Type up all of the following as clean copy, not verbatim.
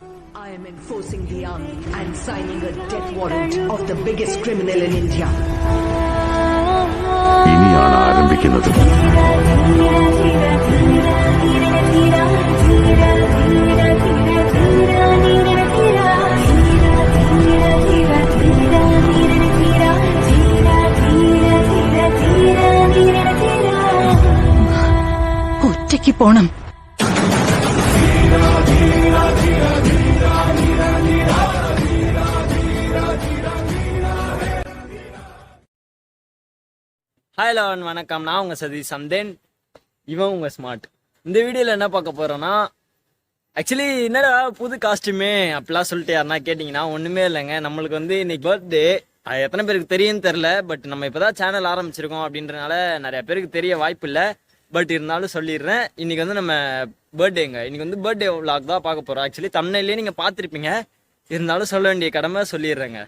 I am enforcing the army and signing a death warrant of the biggest criminal in India. ഇനിയാണ് ആരംഭിക്കുന്നത്. ഒറ്റയ്ക്ക് പോണം. Hi eleven, வணக்கம். நான் உங்கள் சதீஷ் சந்தேன், இவன் உங்கள் ஸ்மார்ட். இந்த வீடியோவில் என்ன பார்க்க போகிறோன்னா, ஆக்சுவலி என்னடா புது காஸ்ட்யூமே அப்படிலாம் சொல்லிட்டு யாருன்னா கேட்டிங்கன்னா ஒன்றுமே இல்லைங்க. நம்மளுக்கு வந்து இன்னைக்கு பர்த்டே. அது எத்தனை பேருக்கு தெரியும்னு தெரில, பட் நம்ம இப்போ தான் சேனல் ஆரம்பிச்சிருக்கோம் அப்படின்றனால நிறைய பேருக்கு தெரிய வாய்ப்பு இல்லை. பட் இருந்தாலும் சொல்லிடுறேன், இன்றைக்கி வந்து நம்ம பர்த்டேங்க. இன்றைக்கி வந்து பர்த்டே விலாக் தான் பார்க்க போகிறோம். ஆக்சுவலி தமிழ்லேயே நீங்கள் பார்த்துருப்பீங்க, இருந்தாலும் சொல்ல வேண்டிய கடமை சொல்லிடுறேங்க.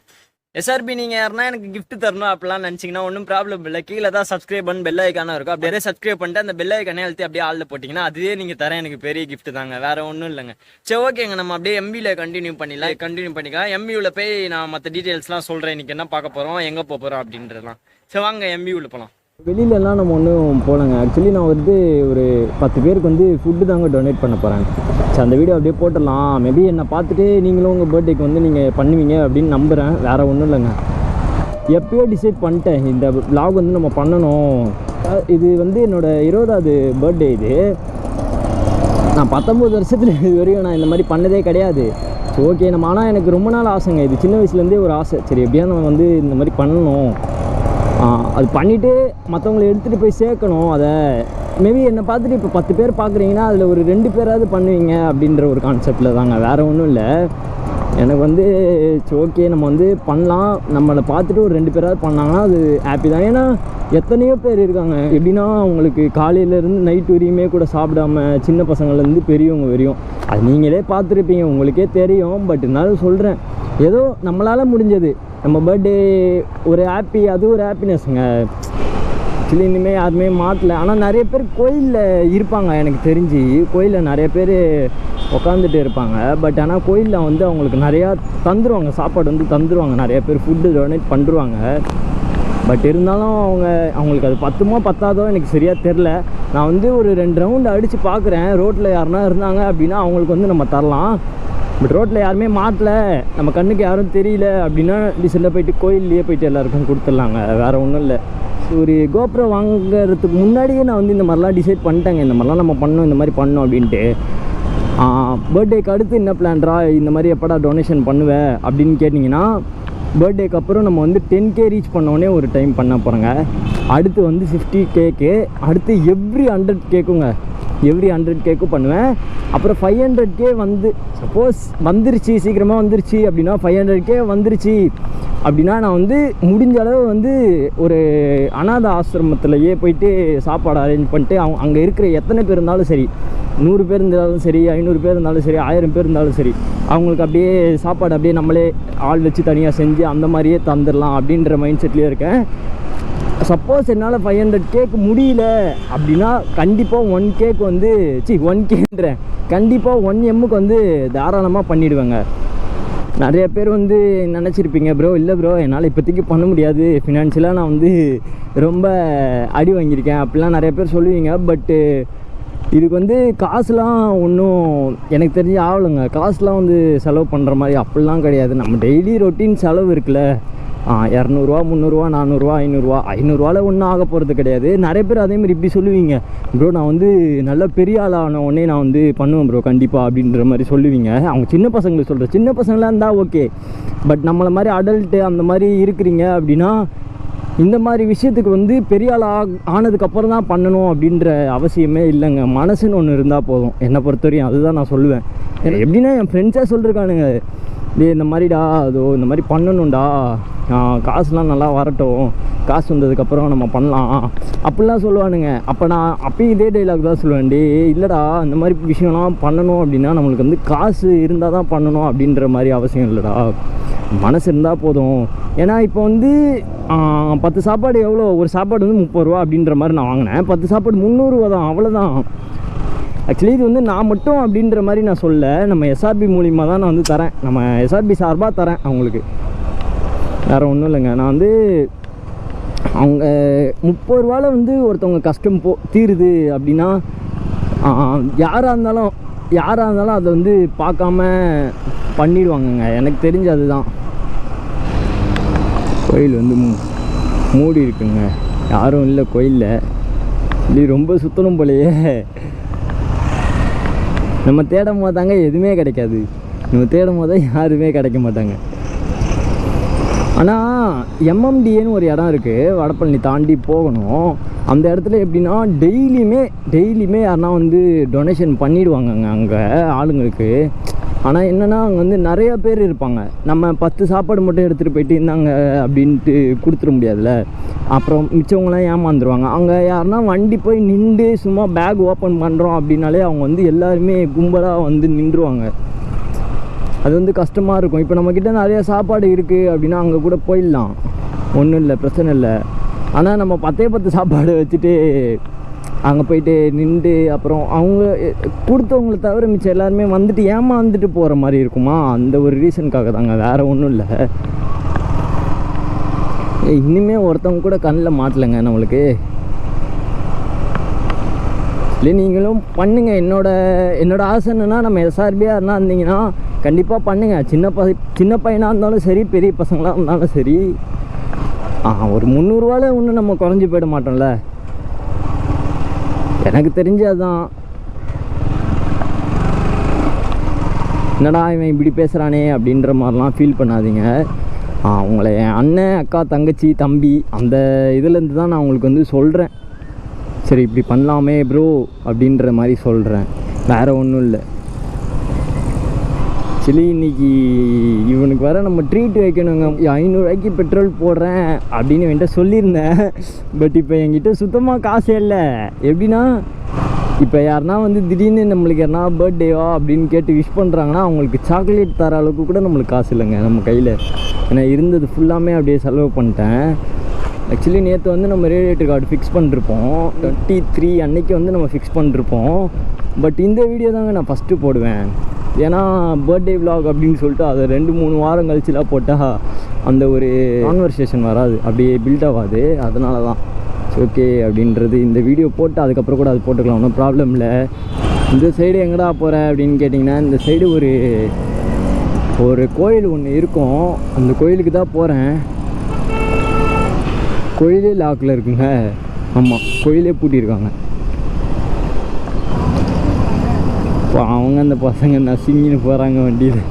எஸ்ஆர்பி நீங்கள் யாருன்னா எனக்கு கிஃப்ட் தரணும் அப்படிலாம் நினச்சிங்கன்னா ஒன்றும் ப்ராப்ளம் இல்லை. கீழே தான் சப்ஸ்கிரைப் பண்ணி பெல் ஐக்கான இருக்கும். அப்படியே சப்ஸ்கிரைப் பண்ணிட்டு அந்த பெல் ஐக்கானே அழுத்தி அப்படியே ஆளில் போட்டிங்கன்னா அதுவே நீங்கள் தரேன் எனக்கு பெரிய கிஃப்ட் தாங்க, வேறு ஒன்றும் இல்லைங்க. சரி, ஓகேங்க, நம்ம அப்படியே எம்பியில் கண்டினியூ பண்ணிக்கலாம். எம்பியூவில் போய் நான் மற்ற டீட்டெயில்ஸ்லாம் சொல்கிறேன், இன்றைக்கி என்ன பார்க்க போகிறோம், எங்கே போகிறோம் அப்படின்றலாம். சரி, வாங்க எம்பியூவில் போகலாம். வெளியிலலாம் நம்ம ஒன்றும் போகலங்க. ஆக்சுவலி நான் வந்து ஒரு 10 பேருக்கு வந்து ஃபுட்டு தாங்க டொனேட் பண்ண போகிறேன். சரி, அந்த வீடியோ அப்படியே போட்டுடலாம். மேபி என்னை பார்த்துட்டு நீங்களும் உங்கள் பர்த்டேக்கு வந்து நீங்கள் பண்ணுவீங்க அப்படின்னு நம்புகிறேன். வேறு ஒன்றும் இல்லைங்க, எப்போயோ டிசைட் பண்ணிட்டேன் இந்த vlog வந்து நம்ம பண்ணணும். இது வந்து என்னோடய 20வது பர்த்டே. இது நான் 19 வருஷத்தில் இது வரையும் நான் இந்த மாதிரி பண்ணதே கிடையாது. ஸோ ஓகே, நம்ம ஆனால் எனக்கு ரொம்ப நாள் ஆசைங்க. இது சின்ன வயசுலேருந்தே ஒரு ஆசை. சரி, எப்படியா நம்ம வந்து இந்த மாதிரி பண்ணணும், அது பண்ணிவிட்டு மற்றவங்களை எடுத்துகிட்டு போய் சேர்க்கணும். அதை மேபி என்னை பார்த்துட்டு இப்போ 10 பேர் பார்க்குறீங்கன்னா அதில் ஒரு 2 பேராவது பண்ணுவீங்க அப்படின்ற ஒரு கான்செப்டில் தாங்க, வேறு ஒன்றும் இல்லை. எனக்கு வந்து ஓகே நம்ம வந்து பண்ணலாம், நம்மளை பார்த்துட்டு ஒரு 2 பேராவது பண்ணாங்கன்னா அது ஹாப்பி தான். ஏன்னா எத்தனையோ பேர் இருக்காங்க, எப்படின்னா அவங்களுக்கு காலையிலேருந்து நைட் வரையுமே கூட சாப்பிடாம, சின்ன பசங்கள்லேருந்து பெரியவங்க வரையும். அது நீங்களே பார்த்துருப்பீங்க, உங்களுக்கே தெரியும். பட் இருந்தாலும் சொல்கிறேன், ஏதோ நம்மளால் முடிஞ்சது நம்ம பர்த்டே ஒரு ஹாப்பி, அது ஒரு ஹாப்பினஸ்ங்க. ஆக்சுவலி இனிமேல் யாருமே மாட்டல. ஆனால் நிறைய பேர் கோயிலில் இருப்பாங்க, எனக்கு தெரிஞ்சு கோயிலில் நிறைய பேர் உட்காந்துட்டு இருப்பாங்க. பட் ஆனால் கோயிலில் வந்து அவங்களுக்கு நிறையா தந்துடுவாங்க, சாப்பாடு வந்து தந்துடுவாங்க, நிறைய பேர் ஃபுட்டு டொனேட் பண்ணுறாங்க. பட் இருந்தாலும் அவங்களுக்கு அது பத்துமோ பத்தாதோ எனக்கு சரியாக தெரில. நான் வந்து ஒரு 2 ரவுண்டு அடித்து பார்க்குறேன். ரோட்டில் யாருனா இருந்தாங்க அப்படின்னா அவங்களுக்கு வந்து நம்ம தரலாம். பட் ரோட்டில் யாருமே மாட்டல, நம்ம கண்ணுக்கு யாரும் தெரியல அப்படின்னா டீசெண்டாக போயிட்டு கோயில்லையே போயிட்டு எல்லாருக்கும் கொடுத்துடலாங்க, வேறு ஒன்றும் இல்லை. ஒரு கோப்ரோ வாங்குறதுக்கு முன்னாடியே நான் வந்து இந்த மாதிரிலாம் டிசைட் பண்ணிட்டேங்க, இந்த மாதிரிலாம் நம்ம பண்ணோம், இந்த மாதிரி பண்ணோம் அப்படின்ட்டு. பர்த்டேக்கு அடுத்து என்ன பிளான்ரா, இந்த மாதிரி எப்படா டொனேஷன் பண்ணுவேன் அப்படின்னு கேட்டிங்கன்னா, பர்த்டேக்கு அப்புறம் நம்ம வந்து 10K ரீச் பண்ணோடனே ஒரு டைம் பண்ண போகிறோங்க. அடுத்து வந்து 50K, அடுத்து எவ்ரி 100Kக்குங்க, எவ்ரி 100Kக்கும் பண்ணுவேன். அப்புறம் 500K வந்து சப்போஸ் வந்துருச்சு, சீக்கிரமாக வந்துருச்சு அப்படின்னா 500K வந்துருச்சு அப்படின்னா நான் வந்து முடிஞ்ச அளவு வந்து ஒரு அநாத ஆசிரமத்திலேயே போயிட்டு சாப்பாடு அரேஞ்ச் பண்ணிட்டு அங்கே இருக்கிற எத்தனை பேர் இருந்தாலும் சரி, 100 பேர் இருந்தாலும் சரி, 500 பேர் இருந்தாலும் சரி, 1000 பேர் இருந்தாலும் சரி, அவங்களுக்கு அப்படியே சாப்பாடு அப்படியே நம்மளே ஆள் வச்சு தனியாக செஞ்சு அந்த மாதிரியே தந்துடலாம் அப்படின்ற மைண்ட் செட்லேயே இருக்கேன். சப்போஸ் என்னால் 500Kக்கு முடியல அப்படின்னா கண்டிப்பாக 1Kக்கு வந்து 1Kன்றேன், கண்டிப்பாக 1Mக்கு வந்து தாராளமாக பண்ணிவிடுவேங்க. நிறைய பேர் வந்து நினச்சிருப்பீங்க, ப்ரோ இல்லை ப்ரோ என்னால் இப்போதைக்கு பண்ண முடியாது, ஃபினான்ஷியலாக நான் வந்து ரொம்ப அடி வாங்கியிருக்கேன் அப்படிலாம் நிறைய பேர் சொல்லுவீங்க. பட்டு இதுக்கு வந்து காசுலாம் ஒன்றும் எனக்கு தெரிஞ்சு ஆகலைங்க. காசுலாம் வந்து செலவு பண்ணுற மாதிரி அப்படிலாம் கிடையாது. நம்ம டெய்லி ரொட்டீன் செலவு இருக்குல்ல, 200 300 400 500 500 ஒன்றும் ஆக போகிறது கிடையாது. நிறைய பேர் அதேமாதிரி இப்படி சொல்லுவீங்க, ப்ரோ நான் வந்து நல்ல பெரிய ஆளான உடனே நான் வந்து பண்ணுவேன் ப்ரோ கண்டிப்பாக அப்படின்ற மாதிரி சொல்லுவீங்க. அவங்க சின்ன பசங்களுக்கு சொல்கிறேன், சின்ன பசங்களாக இருந்தால் ஓகே. பட் நம்மளை மாதிரி அடல்ட்டு அந்த மாதிரி இருக்கிறீங்க அப்படின்னா இந்த மாதிரி விஷயத்துக்கு வந்து பெரிய ஆள் ஆனதுக்கப்புறம் தான் பண்ணணும் அப்படின்ற அவசியமே இல்லைங்க. மனசுன்னு ஒன்று இருந்தால் போதும், என்னை பொறுத்தவரையும் அதுதான் நான் சொல்லுவேன். எப்படின்னா என் ஃப்ரெண்ட்ஸாக சொல்லியிருக்கானுங்க, இந்த மாதிரிடா அதோ இந்த மாதிரி பண்ணணும்டா, காசுலாம் நல்லா வரட்டும், காசு வந்ததுக்கப்புறம் நம்ம பண்ணலாம் அப்படிலாம் சொல்லுவானுங்க. அப்போ நான் அப்பயும் இதே டைலாக் தான் சொல்லுவேன், டே இல்லைடா இந்த மாதிரி விஷயம்லாம் பண்ணணும் அப்படின்னா நம்மளுக்கு வந்து காசு இருந்தால் தான் பண்ணணும் அப்படின்ற மாதிரி அவசியம் இல்லைடா, மனசு இருந்தால் போதும். ஏன்னா இப்போ வந்து 10 சாப்பாடு எவ்வளோ, ஒரு சாப்பாடு வந்து 30 ரூபா அப்படின்ற மாதிரி நான் வாங்கினேன். 10 சாப்பாடு 300 ரூபா தான், அவ்வளோதான். ஆக்சுவலி இது வந்து நான் மட்டும் அப்படின்ற மாதிரி நான் சொல்ல, நம்ம எஸ்ஆர்பி மூலிமா தான் நான் வந்து தரேன், நம்ம எஸ்ஆர்பி சார்பாக தரேன் அவங்களுக்கு, வேறு ஒன்றும் இல்லைங்க. நான் வந்து அவங்க 30 ரூபாவில் வந்து ஒருத்தவங்க கஷ்டம் தீருது அப்படின்னா யாராக இருந்தாலும் அதை வந்து பார்க்காம பண்ணிடுவாங்கங்க. எனக்கு தெரிஞ்ச அதுதான். கோயில் வந்து மூடி இருக்குங்க, யாரும் இல்லை கோயிலில். இப்படி ரொம்ப சுற்றணும் போலையே. நம்ம தேடும் போது தாங்க எதுவுமே கிடைக்காது, நம்ம தேடும் போது தான் யாருமே கிடைக்க மாட்டாங்க. ஆனால் எம்எம்டிஏன்னு ஒரு இடம் இருக்குது, வடபழனி தாண்டி போகணும். அந்த இடத்துல எப்படின்னா டெய்லியுமே யாருனா வந்து டொனேஷன் பண்ணிவிடுவாங்கங்க அங்கே ஆளுங்களுக்கு. ஆனால் என்னென்னா அங்கே வந்து நிறையா பேர் இருப்பாங்க. நம்ம 10 சாப்பாடு மட்டும் எடுத்துகிட்டு போயிட்டு இருந்தாங்க அப்படின்ட்டு கொடுத்துட முடியாதுல்ல. அப்புறம் மிச்சவங்களாம் ஏமாந்துருவாங்க. அங்கே யாருனா வண்டி போய் நின்று சும்மா பேக் ஓப்பன் பண்ணுறோம் அப்படின்னாலே அவங்க வந்து எல்லாருமே கும்பலாக வந்து நின்றுவாங்க. அது வந்து கஷ்டமாக இருக்கும். இப்போ நம்மக்கிட்ட நிறையா சாப்பாடு இருக்குது அப்படின்னா அங்கே கூட போயிடலாம், ஒன்றும் இல்லை, பிரச்சனை இல்லை. ஆனால் நம்ம 10 சாப்பாடு வச்சுட்டு அங்கே போயிட்டு நின்று அப்புறம் அவங்க கொடுத்தவங்கள தவிர மிச்சம் எல்லாருமே வந்துட்டு ஏமாந்துட்டு போகிற மாதிரி இருக்குமா, அந்த ஒரு ரீசனுக்காக தாங்க, வேறு ஒன்றும் இல்லை. இன்னுமே ஒருத்தவங்க கூட கண்ணில் மாட்டலைங்க நம்மளுக்கு. இல்லை நீங்களும் பண்ணுங்கள். என்னோட ஆசை என்னென்னா, நம்ம எஸ்ஆர்பியாக இருந்தீங்கன்னா கண்டிப்பாக பண்ணுங்கள். சின்ன பையனாக இருந்தாலும் சரி, பெரிய பசங்களாக இருந்தாலும் சரி. ஒரு 300 ரூபாயில் ஒன்றும் நம்ம குறைஞ்சி போயிட மாட்டோம்ல, எனக்கு தெரிஞ்சு அதுதான். என்னடா இவன் இப்படி பேசுகிறானே அப்படின்ற மாதிரிலாம் ஃபீல் பண்ணாதீங்க. உங்களை என் அண்ணன், அக்கா, தங்கச்சி, தம்பி அந்த இதுலேருந்து தான் நான் உங்களுக்கு வந்து சொல்கிறேன். சரி இப்படி பண்ணலாமே ப்ரோ அப்படின்ற மாதிரி சொல்கிறேன், வேறு ஒன்றும் இல்லை. ஆக்சுவலி இன்றைக்கி இவனுக்கு வேறு நம்ம ட்ரீட் வைக்கணுங்க. 500 ரூபாய்க்கு பெட்ரோல் போடுறேன் அப்படின்னு என்கிட்ட சொல்லியிருந்தேன். பட் இப்போ என்கிட்ட சுத்தமாக காசே இல்லை. எப்படின்னா இப்போ யாருனா வந்து திடீர்னு நம்மளுக்கு யாருனா பர்த்டேவா அப்படின்னு கேட்டு விஷ் பண்ணுறாங்கன்னா அவங்களுக்கு சாக்லேட் தர அளவுக்கு கூட நம்மளுக்கு காசு இல்லைங்க நம்ம கையில். ஏன்னா இருந்தது ஃபுல்லாமே அப்படியே செலவு பண்ணிட்டேன். ஆக்சுவலி நேற்று வந்து நம்ம ரேடியேட்டர் கார்டு ஃபிக்ஸ் பண்ணிருப்போம், 23 அன்றைக்கி வந்து நம்ம ஃபிக்ஸ் பண்ணிருப்போம். பட் இந்த வீடியோ தாங்க நான் ஃபஸ்ட்டு போடுவேன். ஏன்னா பர்த்டே விலாக் அப்படின்னு சொல்லிட்டு அதை 2-3 வாரம் கழிச்சுலாம் போட்டால் அந்த ஒரு கான்வர்சேஷன் வராது, அப்படியே பில்ட் ஆகாது. அதனால தான் ஓகே அப்படின்றது இந்த வீடியோ போட்டு அதுக்கப்புறம் கூட அது போட்டுக்கலாம், ஒன்றும் ப்ராப்ளம் இல்லை. இந்த சைடு எங்கடா போகிற அப்படின்னு கேட்டிங்கன்னா, இந்த சைடு ஒரு கோயில் ஒன்று இருக்கும், அந்த கோயிலுக்கு தான் போகிறேன். கோயிலே லாக்கில் இருக்குங்க. ஆமாம், கோயிலே பூட்டியிருக்காங்க. இப்போ அவங்க அந்த பசங்க நசுங்கின்னு போகிறாங்க வண்டியில்.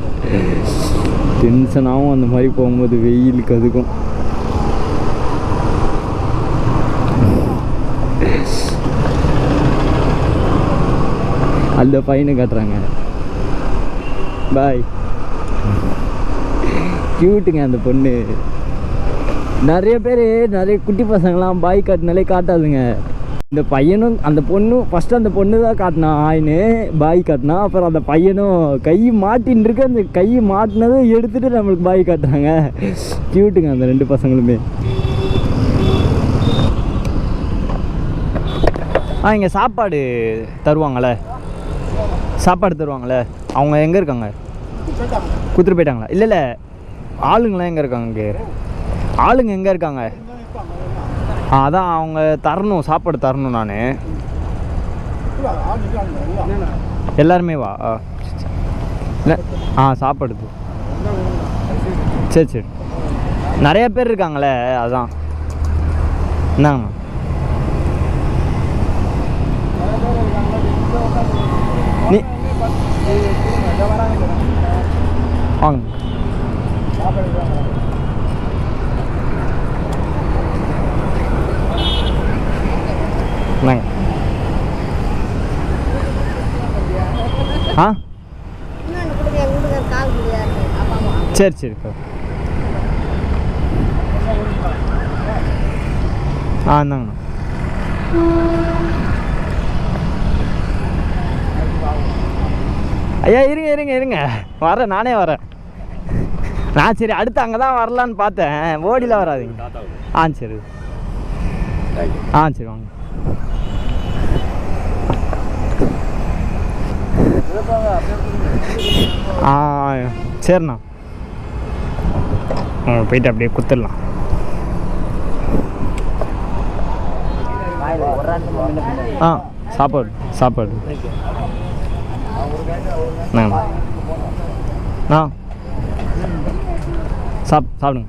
டென்ஷனாகவும் அந்த மாதிரி போகும்போது வெயிலுக்கு அதுக்கும். அந்த பையனை காட்டுறாங்க. பாய், கியூட்டுங்க அந்த பொண்ணு. நிறைய குட்டி பசங்களாம் பாய் காட்டினாலே காட்டாதுங்க. இந்த பையனும் அந்த பொண்ணும் ஃபஸ்ட்டு அந்த பொண்ணு தான் காட்டினா ஆயின்னு பாய் காட்டினா, அப்புறம் அந்த பையனும் கை மாட்டின்னு இருக்கு, அந்த கை மாட்டினதை எடுத்துகிட்டு நம்மளுக்கு பாய் காட்டுறாங்க. கியூட்டுங்க அந்த 2 பசங்களுமே. இங்கே சாப்பாடு தருவாங்களே அவங்க எங்கே இருக்காங்க? கொடுத்துட்டு போயிட்டாங்களா? இல்லை ஆளுங்களாம் எங்கே இருக்காங்க? இங்கே ஆளுங்க எங்கே இருக்காங்க? அதான் அவங்க தரணும், சாப்பாடு தரணும். நான் எல்லாருமே வா சாப்பாடு சரி நிறைய பேர் இருக்காங்களே, அதான். என்னங்கண்ணா நீ வாங்க. சரி இந்தாங்கண்ணா. ஐயா இருங்க வரேன், நானே வரேன். நான் சரி அடுத்து அங்கே தான் வரலான்னு பார்த்தேன், ஓடிலாம் வராதிங்க. சரி சரி வாங்க. சரிண்ணா போயிட்டு அப்படியே குத்துடலாம். சாப்பாடு சாப்பாடு சாப்பிடுங்க.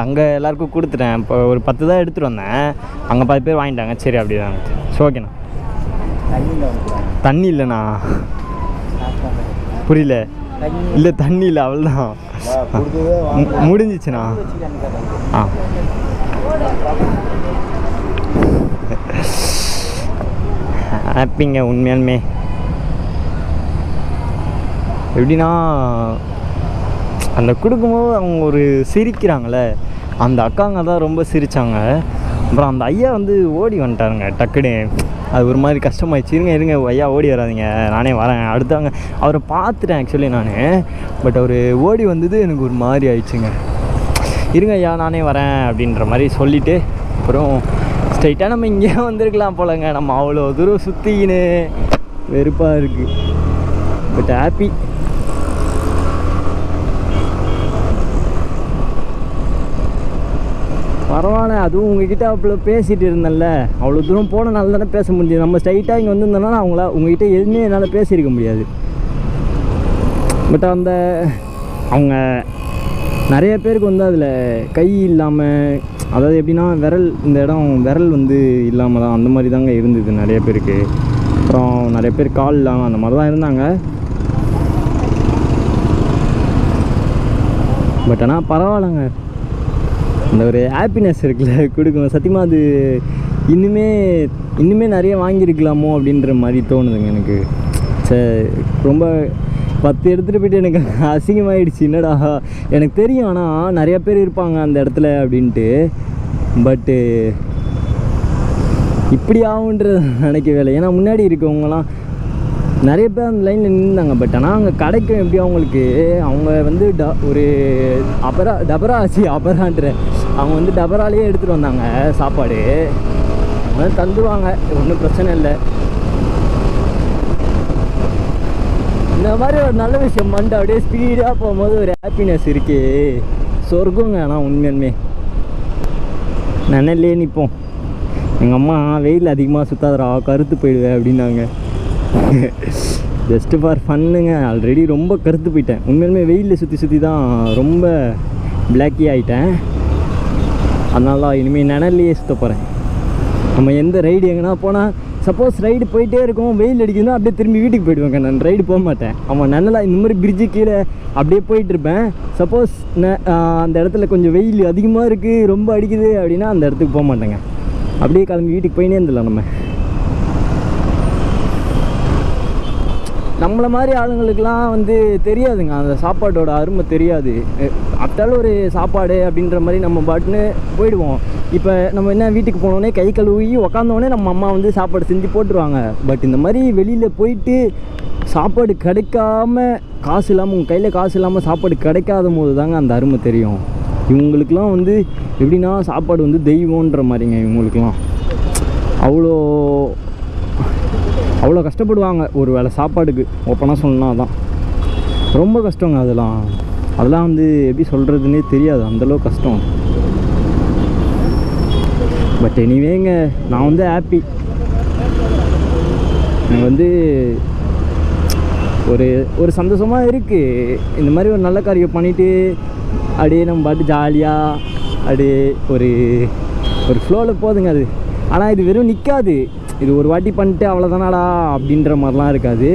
அங்கே எல்லாருக்கும் கொடுத்துட்டேன். இப்போ ஒரு 10 தான் எடுத்துகிட்டு வந்தேன். அங்கே 10 பேர் வாங்கிட்டாங்க. சரி அப்படி தான். சரி ஓகேண்ணா. தண்ணி இல்லைண்ணா. புரியல. இல்லை தண்ணி இல்லை, அவ்வளோதான் முடிஞ்சிச்சுண்ணா. ஹாப்பிங்க உண்மையாலுமே. எப்படின்னா அந்த கொடுக்கும்போது அவங்க ஒரு சிரிக்கிறாங்களே, அந்த அக்காங்க தான் ரொம்ப சிரித்தாங்க. அப்புறம் அந்த ஐயா வந்து ஓடி வந்துட்டாருங்க டக்குன்னு. அது ஒரு மாதிரி கஷ்டமாயிடுச்சு. இருங்க ஐயா ஓடி வராதிங்க, நானே வரேன் அடுத்தாங்க. அவரை பார்த்துட்டேன் ஆக்சுவலி நான். பட் அவர் ஓடி வந்தது எனக்கு ஒரு மாதிரி ஆயிடுச்சுங்க. இருங்க ஐயா நானே வரேன் அப்படின்ற மாதிரி சொல்லிவிட்டு அப்புறம் ஸ்ட்ரைட்டாக நம்ம இங்கே வந்திருக்கலாம் போலங்க. நம்ம அவ்வளோ தூரம் சுற்றிக்கின்னு வெறுப்பாக இருக்குது. But happy. பரவாயில்ல. அதுவும் உங்ககிட்ட அவ்வளோ பேசிகிட்டு இருந்தேன்ல, அவ்வளோ தூரம் போனனால தானே பேச முடியுது. நம்ம ஸ்ட்ரைட்டாக இங்கே வந்திருந்தோன்னா உங்ககிட்ட எதுவுமே என்னால் பேசியிருக்க முடியாது. பட் அவங்க நிறைய பேருக்கு வந்து அதில் கை இல்லாமல், அதாவது எப்படின்னா இந்த இடம் விரல் வந்து இல்லாமல் தான் அந்த மாதிரி தாங்க இருந்தது நிறைய பேருக்கு. அப்புறம் நிறைய பேர் கால் இல்லாமல் அந்த மாதிரி தான் இருந்தாங்க. பட் ஆனால் பரவாயில்லைங்க. அந்த ஒரு ஹாப்பினஸ் இருக்குல்ல கொடுக்கும். சத்தியமாக அது இன்னுமே நிறைய வாங்கியிருக்கலாமோ அப்படின்ற மாதிரி தோணுதுங்க எனக்கு. ரொம்ப 10 எடுத்துகிட்டு போய்ட்டு எனக்கு அசிங்கமாகிடுச்சு. என்னடா எனக்கு தெரியும், ஆனால் நிறையா பேர் இருப்பாங்க அந்த இடத்துல அப்படின்ட்டு. பட்டு இப்படி ஆகுன்றது நினைக்கவே இல்லை. ஏன்னா முன்னாடி இருக்கவங்களாம் நிறைய பேர் அந்த லைனில் நின்றுந்தாங்க. பட் ஆனால் அங்கே கிடைக்கும் எப்படி அவங்களுக்கு. அவங்க வந்து ஒரு அபரான்ற அவங்க வந்து டபராலேயே எடுத்துகிட்டு வந்தாங்க சாப்பாடு. அதனால தந்துடுவாங்க, ஒன்றும் பிரச்சனை இல்லை. இந்த மாதிரி ஒரு நல்ல விஷயம் பண்ணிட்டு அப்படியே ஸ்பீடாக போகும்போது ஒரு ஹாப்பினஸ் இருக்கு. சொர்க்கங்க. ஆனால் உண்மையுமே நினைலே நிற்போம். எங்கள் அம்மா வெயில் அதிகமாக சுற்றாதரா கருத்து போயிடுவேன் அப்படின்னாங்க. Just for ஃபன்னுங்க. ஆல்ரெடி ரொம்ப கருத்து போயிட்டேன் உண்மையிலுமே. வெயிலில் சுற்றி தான் ரொம்ப பிளாக்கி ஆகிட்டேன். அதனால இனிமேல் நிழல்லையே சுற்ற போகிறேன். நம்ம எந்த ரைடு எங்கன்னா போனால், சப்போஸ் ரைடு போயிட்டே இருக்கும், வெயில் அடிக்குதுன்னா அப்படியே திரும்பி வீட்டுக்கு போயிடுவேங்க. நான் ரைடு போக மாட்டேன். அவன் நிழலாக இந்த மாதிரி பிரிட்ஜு கீழே அப்படியே போயிட்டுருப்பேன். சப்போஸ் அந்த இடத்துல கொஞ்சம் வெயில் அதிகமாக இருக்குது, ரொம்ப அடிக்குது அப்படின்னா அந்த இடத்துக்கு போக மாட்டேங்க. அப்படியே கிளம்பி வீட்டுக்கு போயினே இருந்துடலாம். நம்மளை மாதிரி ஆளுங்களுக்கெல்லாம் வந்து தெரியாதுங்க அந்த சாப்பாட்டோட அருமை தெரியாது. அப்டாலும் ஒரு சாப்பாடு அப்படின்ற மாதிரி நம்ம பாட்டுன்னு போயிடுவோம். இப்போ நம்ம என்ன வீட்டுக்கு போனோடனே கை கழுவி உக்காந்தோடனே நம்ம அம்மா வந்து சாப்பாடு செஞ்சு போட்டுருவாங்க. பட் இந்த மாதிரி வெளியில் போயிட்டு சாப்பாடு கிடைக்காம, காசு இல்லாமல், உங்கள் கையில் காசு இல்லாமல் சாப்பாடு கிடைக்காத போது தாங்க அந்த அருமை தெரியும். இவங்களுக்கெலாம் வந்து எப்படின்னா சாப்பாடு வந்து தெய்வன்ற மாதிரிங்க. இவங்களுக்கெலாம் அவ்வளோ கஷ்டப்படுவாங்க ஒரு வேளை சாப்பாடுக்கு. ஓப்பனாக சொன்னால் தான் ரொம்ப கஷ்டங்க. அதெல்லாம் வந்து எப்படி சொல்கிறதுனே தெரியாது, அந்தளவுக்கு கஷ்டம். பட் எனிவேங்க, நான் வந்து ஹாப்பி. எனக்கு வந்து ஒரு சந்தோஷமாக இருக்குது. இந்த மாதிரி ஒரு நல்ல காரியம் பண்ணிவிட்டு அப்படியே நம்ம பாட்டு ஜாலியாக அப்படியே ஒரு ஃப்ளோவில் போதுங்க அது. ஆனால் இது வெறும் நிற்காது. இது ஒரு வாட்டி பண்ணிட்டு அவ்வளோதானாடா அப்படின்ற மாதிரிலாம் இருக்காது.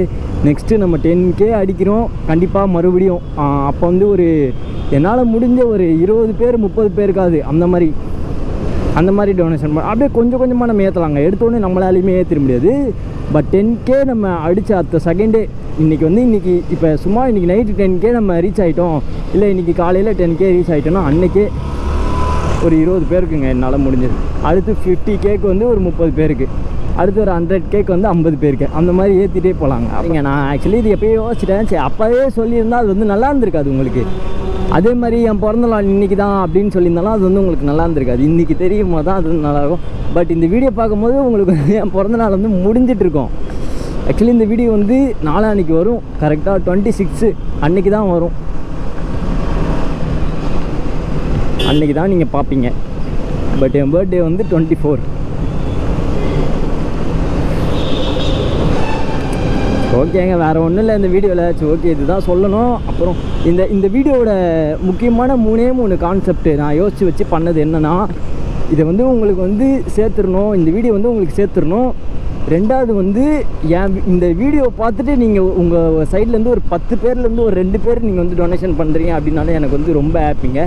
நெக்ஸ்ட்டு நம்ம 10K அடிக்கிறோம் கண்டிப்பாக மறுபடியும். அப்போ வந்து என்னால் முடிஞ்ச ஒரு 20 பேர் 30 பேருக்காது அந்த மாதிரி டொனேஷன் அப்படியே கொஞ்சமாக நம்ம ஏற்றலாங்க. எடுத்தோடனே நம்மளாலையுமே ஏற்றிட முடியாது. பட் 10K நம்ம அடித்த அடுத்த செகண்டே, இன்றைக்கி இப்போ சும்மா இன்றைக்கி நைட்டு 10K நம்ம ரீச் ஆகிட்டோம், இல்லை இன்றைக்கி காலையில் 10K ரீச் ஆகிட்டோன்னா அன்றைக்கே ஒரு 20 பேருக்குங்க என்னால் முடிஞ்சது. அடுத்து 50Kக்கு வந்து ஒரு 30 பேருக்கு, அடுத்து ஒரு 100Kக்கு வந்து 50 பேருக்கு, அந்த மாதிரி ஏற்றிட்டே போகலாங்க. அப்படிங்க நான் ஆக்சுவலி இது எப்போயே யோசிச்சிட்டேன். சரி அப்போவே சொல்லியிருந்தால் அது வந்து நல்லா இருந்திருக்காது உங்களுக்கு. அதே மாதிரி என் பிறந்த நாள் இன்றைக்கி தான் அப்படின்னு சொல்லியிருந்தாலும் அது வந்து உங்களுக்கு நல்லா இருந்திருக்காது. இன்றைக்கி தெரியுமா தான் அது வந்து நல்லாயிருக்கும். பட் இந்த வீடியோ பார்க்கும்போது உங்களுக்கு என் பிறந்த நாள் வந்து முடிஞ்சிட்ருக்கோம். ஆக்சுவலி இந்த வீடியோ வந்து நாளான்னைக்கு வரும், கரெக்டாக 26 அன்றைக்கி தான் வரும். அன்றைக்கி தான் நீங்கள் பார்ப்பீங்க. பட் என் பர்த்டே வந்து 24. ஓகேங்க, வேறு ஒன்றும் இல்லை இந்த வீடியோவில். சரி ஓகே, இதுதான் சொல்லணும். அப்புறம் இந்த வீடியோவோட முக்கியமான 3 கான்செப்ட்டு நான் யோசித்து வச்சு பண்ணது என்னென்னா, இதை வந்து உங்களுக்கு வந்து சேர்த்துடணும், இந்த வீடியோ வந்து உங்களுக்கு சேர்த்துடணும். 2வது வந்து இந்த வீடியோ பார்த்துட்டு நீங்கள் உங்கள் சைட்லேருந்து ஒரு 10 பேர்லேருந்து ஒரு 2 பேர் நீங்கள் வந்து டொனேஷன் பண்ணுறீங்க அப்படின்னாலே எனக்கு வந்து ரொம்ப ஹாப்பிங்க.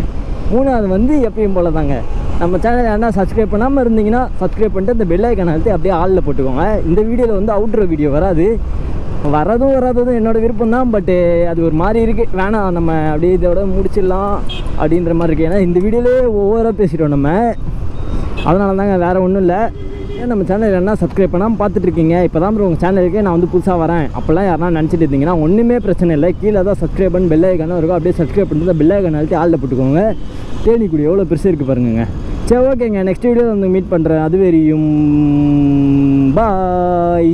3வது வந்து எப்பயும் போல தாங்க, நம்ம சேனல் யாரா சப்ஸ்கிரைப் பண்ணாமல் இருந்தீங்கன்னா சப்ஸ்கிரைப் பண்ணிட்டு அந்த பெல் ஐக்கானை அழுத்தி அப்படியே ஆளில் போட்டுக்கோங்க. இந்த வீடியோவில் வந்து அவுட்ரோ வீடியோ வராததும் என்னோடய விருப்பம் தான். பட்டு அது ஒரு மாதிரி இருக்குது, வேணாம் நம்ம அப்படியே இதோட முடிச்சிடலாம் அப்படின்ற மாதிரி இருக்குது. ஏன்னா இந்த வீடியோவிலே ஓவராக பேசிட்டோம் நம்ம, அதனால தாங்க, வேறு ஒன்றும் இல்லை. ஏன் நம்ம சேனல் என்ன சப்ஸ்கிரைப் பண்ணாமல் பார்த்துட்ருக்கீங்க, இப்போ தான் உங்கள் சேனலுக்கே நான் வந்து புதுசாக வரேன் அப்போல்லாம் யாரா நினச்சிட்டு இருந்தீங்கன்னா ஒன்றுமே பிரச்சனை இல்லை, கீழே தான் சப்ஸ்கிரைப் பண்ணி பெல் ஐக்கானும் இருக்கும், அப்படியே சப்ஸ்கிரைப் பண்ணிட்டு பெல் ஐக்கான் அழுத்தி ஆளில் போட்டுக்கோங்க. தேனிக்குடி எவ்வளோ பெருசு இருக்குது பாருங்க. சரி ஓகேங்க, நெக்ஸ்ட் வீடியோ வந்து மீட் பண்ணுறேன். அது வரையும் பாய்.